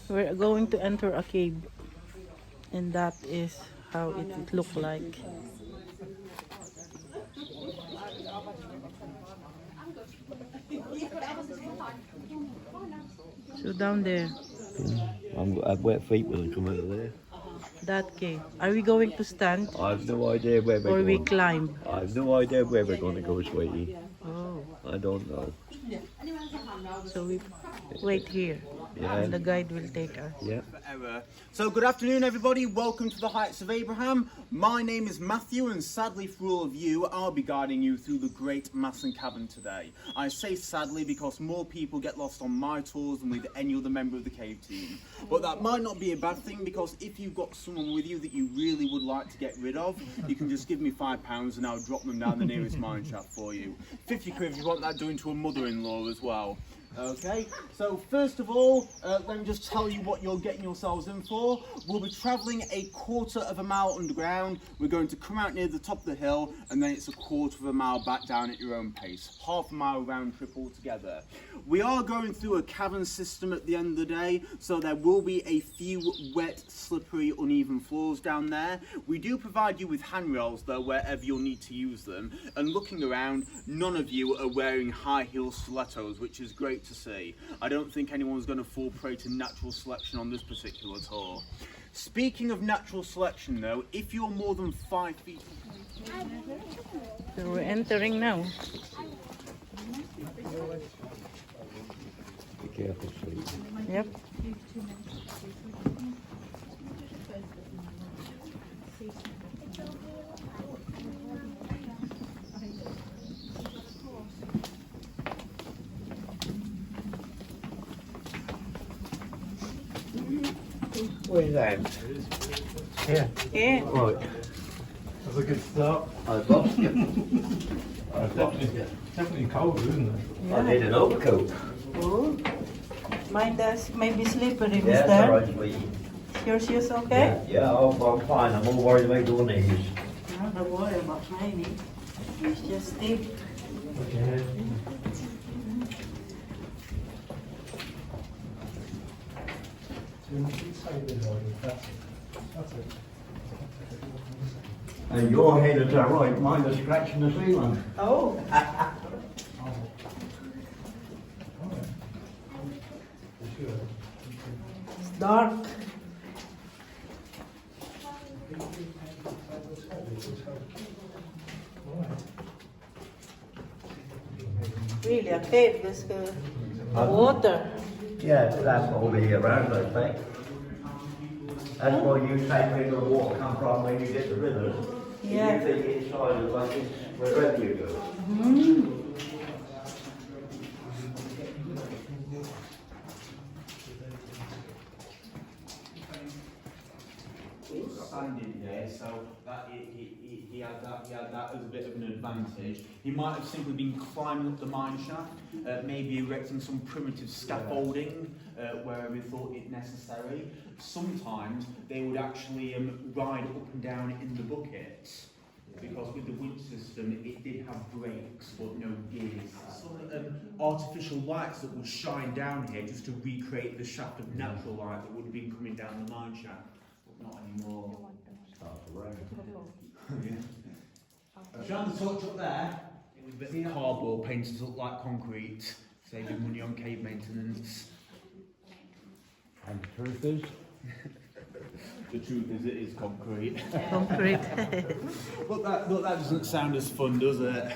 We're going to enter a cave, and that is how it look like. So down there, I've wet feet when I come out of there. that cave. Are we going to stand I've no idea where we're or we going. climb? I've no idea where we're going to go, sweetie. Oh, I don't know. so we wait here, Yeah. and the guide will take us. Yeah. Error. So good afternoon everybody, welcome to the Heights of Abraham. My name is Matthew and sadly for all of you, I'll be guiding you through the Great Masson Cavern today. I say sadly because more people get lost on my tours than with any other member of the cave team. But that might not be a bad thing because if you've got someone with you that you really would like to get rid of, you can just give me £5 and I'll drop them down the nearest mine shaft for you. 50 quid if you want that doing to a mother-in-law as well. Okay, so first of all, let me just tell you what you're getting yourselves in for. We'll be travelling a quarter of a mile underground. We're going to come out near the top of the hill and then it's a quarter of a mile back down at your own pace. Half a mile round trip altogether. We are going through a cavern system at the end of the day, so there will be a few wet, slippery, uneven floors down there. We do provide you with handrails though wherever you'll need to use them. And looking around, none of you are wearing high heel stilettos, which is great to see. I don't think anyone's going to fall prey to natural selection on this particular tour. Speaking of natural selection though, if you're more than 5 feet... So we're entering now. Be careful, sweetie. Yep. Where's that? Yeah. Yeah. Right. That's a good start. I've lost you. It's definitely cold, isn't it? I need an overcoat. Oh, mine does maybe slippery, Yeah, it's mister. alright, sweetie. Your shoes okay? Yeah, I'm fine. I'm all worried about your knees. No, don't worry about my knee. It's just steep. Okay. That's it. And your head is alright. Mine is scratching the ceiling. Oh. It's dark. Really, a cave. There's water. Yeah, that's all the year round, I think. That's why you take where the water come from when you get the rivers. Yeah. You think inside is like this wherever you go. It's sandy there, so that he had that as a bit of an advantage. He might have simply been climbing up the mine shaft, maybe erecting some primitive scaffolding wherever he thought it necessary. Sometimes they would actually ride up and down in the buckets. Because with the winch system, it did have brakes, but no gears. Some artificial lights that would shine down here just to recreate the shaft of natural light that would have been coming down the mine shaft, but not anymore. Starts to rain. Shine the torch up there. It was a bit of cardboard painted up like concrete, saving money on cave maintenance. And the truth is, The truth is, it is concrete. Concrete. But that doesn't sound as fun, does it?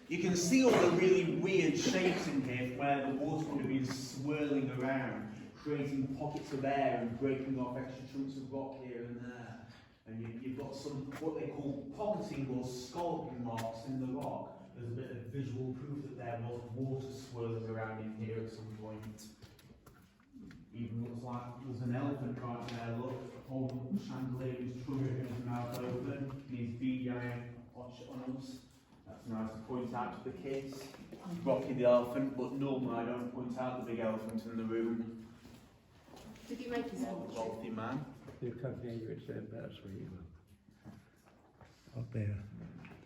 You can see all the really weird shapes in here where the water would have been swirling around, creating pockets of air and breaking off extra chunks of rock here and there. And you've got some, what they call pocketing or scalloping marks in the rock. There's a bit of visual proof that there was water swirling around in here at some point. Even looks like there's an elephant right there, look, holding up the chandelier, his trunk with his mouth open, and his beady eye on us. That's nice to point out to the kids. Rocky the elephant, but normally I don't point out the big elephant in the room. Did you make his own? Wealthy man. you come here, it's better, sweetie. Up there,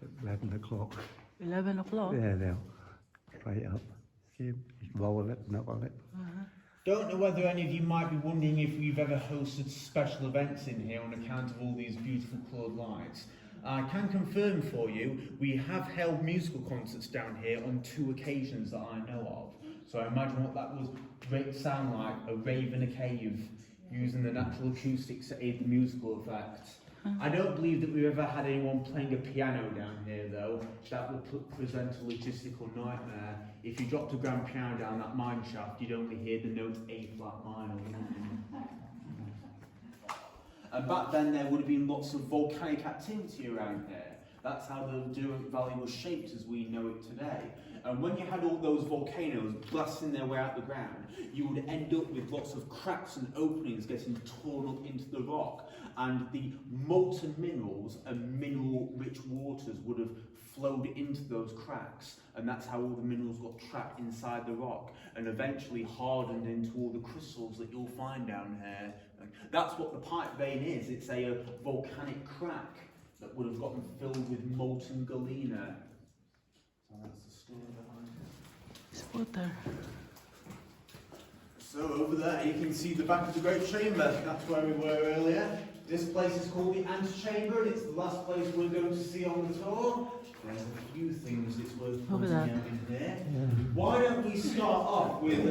at 11 o'clock. 11 o'clock. Yeah, now, straight up. See, it's roll it, knuckle it. Don't know whether any of you might be wondering if we've ever hosted special events in here on account of all these beautiful coloured lights. I can confirm for you, we have held musical concerts down here on 2 occasions that I know of. So I imagine what that would sound like, a rave in a cave, using the natural acoustics to aid the musical effect. I don't believe that we've ever had anyone playing a piano down here though. That would present a logistical nightmare. If you dropped a grand piano down that mine shaft, you'd only hear the note A flat minor. And back then there would have been lots of volcanic activity around here. That's how the Derwent Valley was shaped as we know it today. And when you had all those volcanoes blasting their way out the ground, you would end up with lots of cracks and openings getting torn up into the rock. And the molten minerals and mineral-rich waters would have flowed into those cracks. And that's how all the minerals got trapped inside the rock and eventually hardened into all the crystals that you'll find down here. That's what the pipe vein is. It's a volcanic crack that would have gotten filled with molten galena. So that's the story behind it. It's water. So over there you can see the back of the Great Chamber. That's where we were earlier. This place is called the Antechamber, and it's the last place we're going to see on the tour. There's a few things it's worth pointing out in there. Why don't we start off with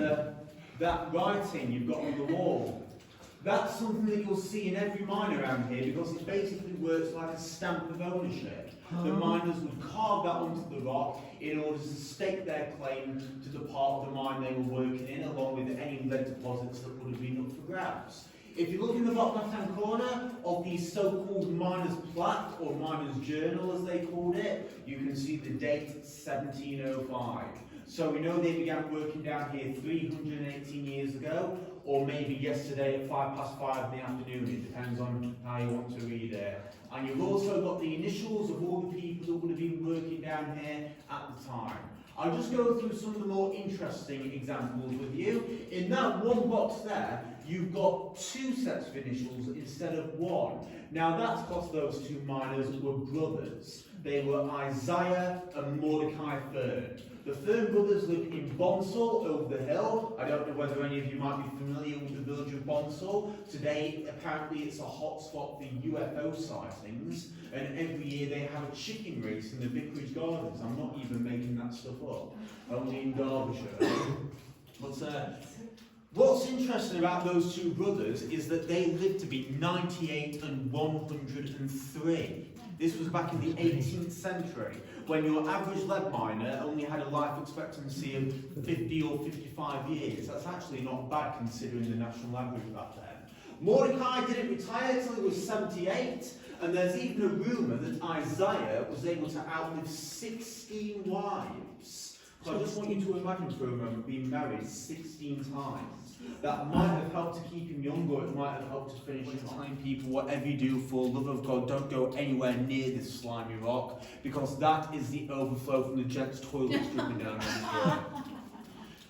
that writing you've got on the wall? That's something that you'll see in every mine around here because it basically works like a stamp of ownership. The miners would carve that onto the rock in order to stake their claim to the part of the mine they were working in, along with any lead deposits that would have been up for grabs. If you look in the bottom left-hand corner of the so-called miner's plaque, or miner's journal as they called it, you can see the date 1705. So we know they began working down here 318 years ago, or maybe yesterday at 5:05 in the afternoon. It depends on how you want to read it. And you've also got the initials of all the people that would have been working down here at the time. I'll just go through some of the more interesting examples with you. In that one box there, you've got 2 sets of initials instead of 1. Now that's because those 2 miners were brothers. They were Isaiah and Mordecai Fern. The Fern brothers lived in Bonsall over the hill. I don't know whether any of you might be familiar with the village of Bonsall. Today, apparently it's a hotspot for UFO sightings. And every year they have a chicken race in the Vicarage Gardens. I'm not even making that stuff up. Only in Derbyshire. But what's interesting about those 2 brothers is that they lived to be 98 and 103. This was back in the 18th century, when your average lead miner only had a life expectancy of 50 or 55 years. That's actually not bad considering the national average back then. Mordecai didn't retire until he was 78, and there's even a rumour that Isaiah was able to outlive 16 wives. So I just want you to imagine for a moment being married 16 times. That might have helped to keep him young, or it might have helped to finish him. Telling people, whatever you do for love of God, don't go anywhere near this slimy rock, because that is the overflow from the gents' toilets dripping down here.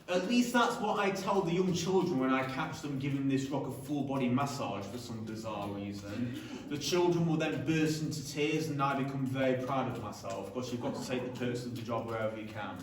At least that's what I tell the young children when I catch them giving this rock a full body massage for some bizarre reason. The children will then burst into tears, and I become very proud of myself, because you've got to take the perks of the job wherever you can.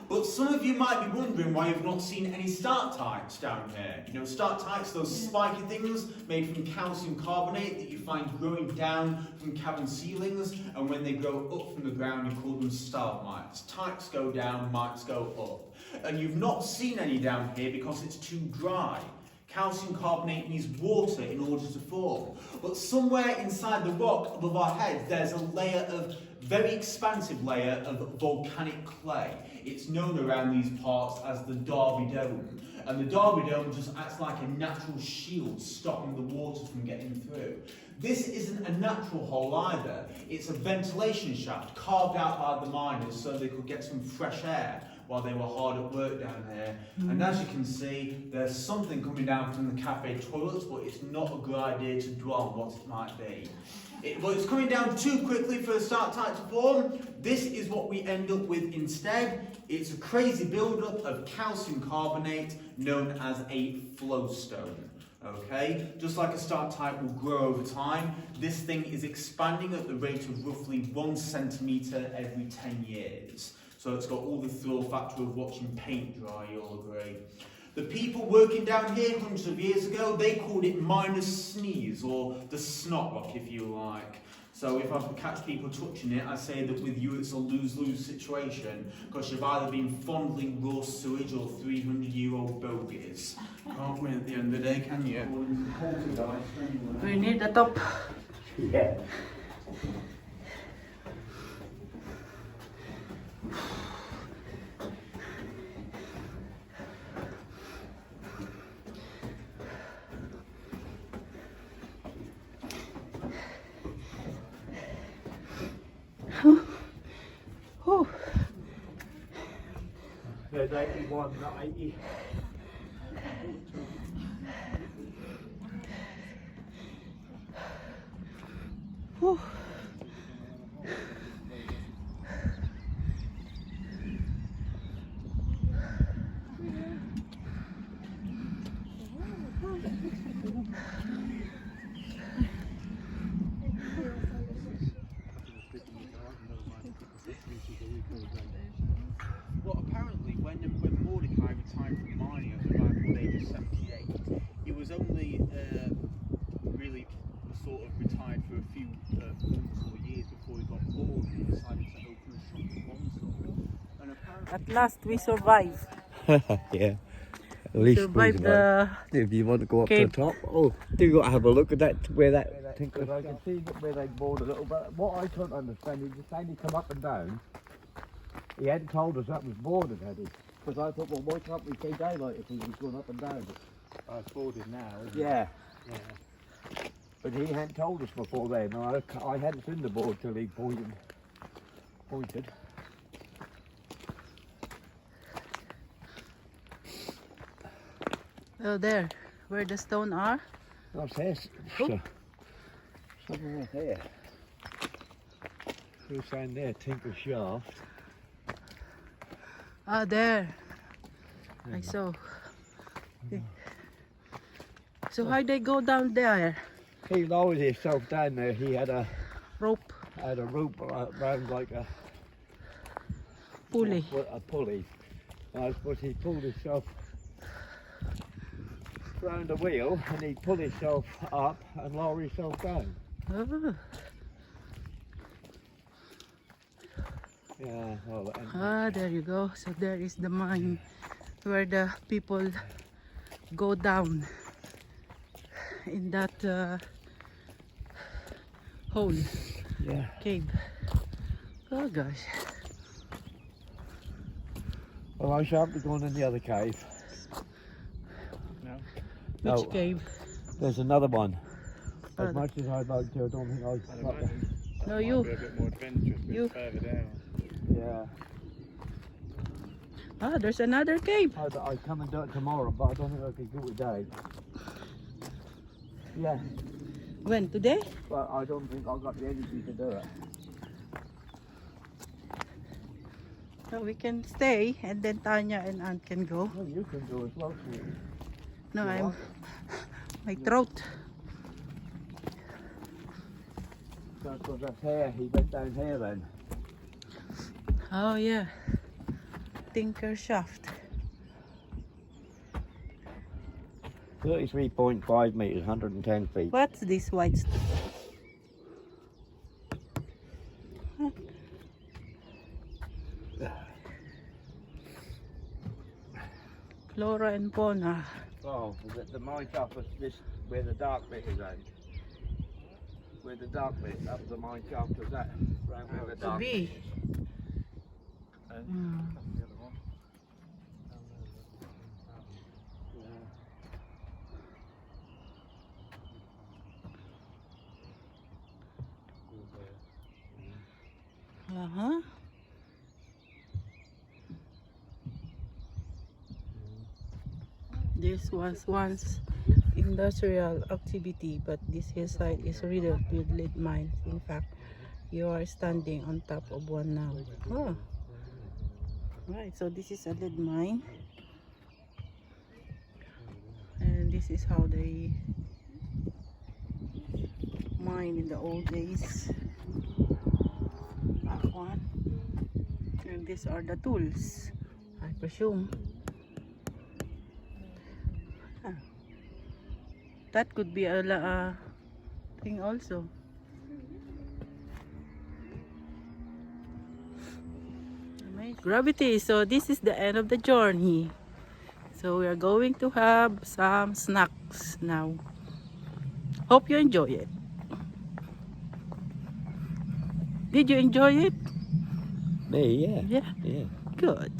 But some of you might be wondering why you've not seen any stalactites down here. You know, stalactites, those spiky things made from calcium carbonate that you find growing down from cavern ceilings, and when they grow up from the ground you call them stalagmites. Tites go down, mites go up. And you've not seen any down here because it's too dry. Calcium carbonate needs water in order to form. But somewhere inside the rock above our heads there's a layer of, very expansive layer of volcanic clay. It's known around these parts as the Derby Dome. And the Derby Dome just acts like a natural shield, stopping the water from getting through. This isn't a natural hole either. It's a ventilation shaft carved out by the miners so they could get some fresh air while they were hard at work down here. And as you can see, there's something coming down from the cafe toilets, but it's not a good idea to dwell on what it might be. Well, it's coming down too quickly for a stalactite to form. This is what we end up with instead. It's a crazy build-up of calcium carbonate known as a flowstone. Okay, just like a stalactite will grow over time, this thing is expanding at the rate of roughly 1 centimetre every 10 years. So it's got all the thrill factor of watching paint dry, you'll agree. The people working down here hundreds of years ago, they called it Miner's Sneeze, or the Snot Rock if you like. So if I catch people touching it, I say that with you it's a lose-lose situation, because you've either been fondling raw sewage or 300-year-old bogies. Can't win at the end of the day, can you? We're near the top. Yeah. Whew. There's 81, not 80. Whew. Well, apparently, when Mordecai retired from mining at the ripe old age of 78, he was only really sort of retired for a few months or years before he got bored and he decided to open a shop in Bonsall. And apparently, At last, we survived. Yeah. At least Survived the if you want to go up cave. to the top, oh, do you got to have a look at that where that because I can see that where they bored a little bit. What I couldn't understand is the time he come up and down, he hadn't told us that was boarded, had he? Because I thought, well, why can't we see daylight if he was going up and down? It's boarded now, isn't it? Yeah. Yeah. But he hadn't told us before then. I hadn't seen the board till he pointed. oh, there, where the stone are. What's this? Something right there. Who's saying there? Tinkle Shaft. Ah, there. I saw. So how they go down there? He lowered himself down there. He had a Rope, rope around like a pulley. A pulley. I suppose he pulled himself round the wheel and he pulled himself up and lowered himself down. Oh. Yeah, well, and Ah, there you go. So there is the mine where the people go down in that hole, yeah. cave. Oh gosh. Well, I shan't be going in the other cave. No. Which No. cave? There's another one. As Oh, much as I'd like to, I don't think I've got the... No, Might you. be a bit more adventurous, a You. bit further down. Yeah. Ah, there's another cave. I come and do it tomorrow, but I don't think I can do it today. Yeah, When? Today? but I don't think I've got the energy to do it. So we can stay and then Tanya and Aunt can go. Well, you can do as well, sweetie. No, You I'm want? my throat. Because that's here, he went down here then. Oh yeah. Tinker Shaft. 33.5 metres, 110 feet. What's this white stuff? Flora and fauna. Oh, the mine shaft was this, where the dark bit is at. Where the dark bit, that was the mine shaft was that. Right where the To dark be. Mm. Uh-huh. This was once industrial activity, but this hillside is riddled with lead mines. In fact, you are standing on top of one now. Oh. Right, so this is a lead mine. And this is how they mine in the old days. That one. And these are the tools, I presume. That could be a thing also. Gravity. So this is the end of the journey. So we are going to have some snacks now. Hope you enjoy it. Did you enjoy it? Me, yeah. Yeah. Yeah. Good.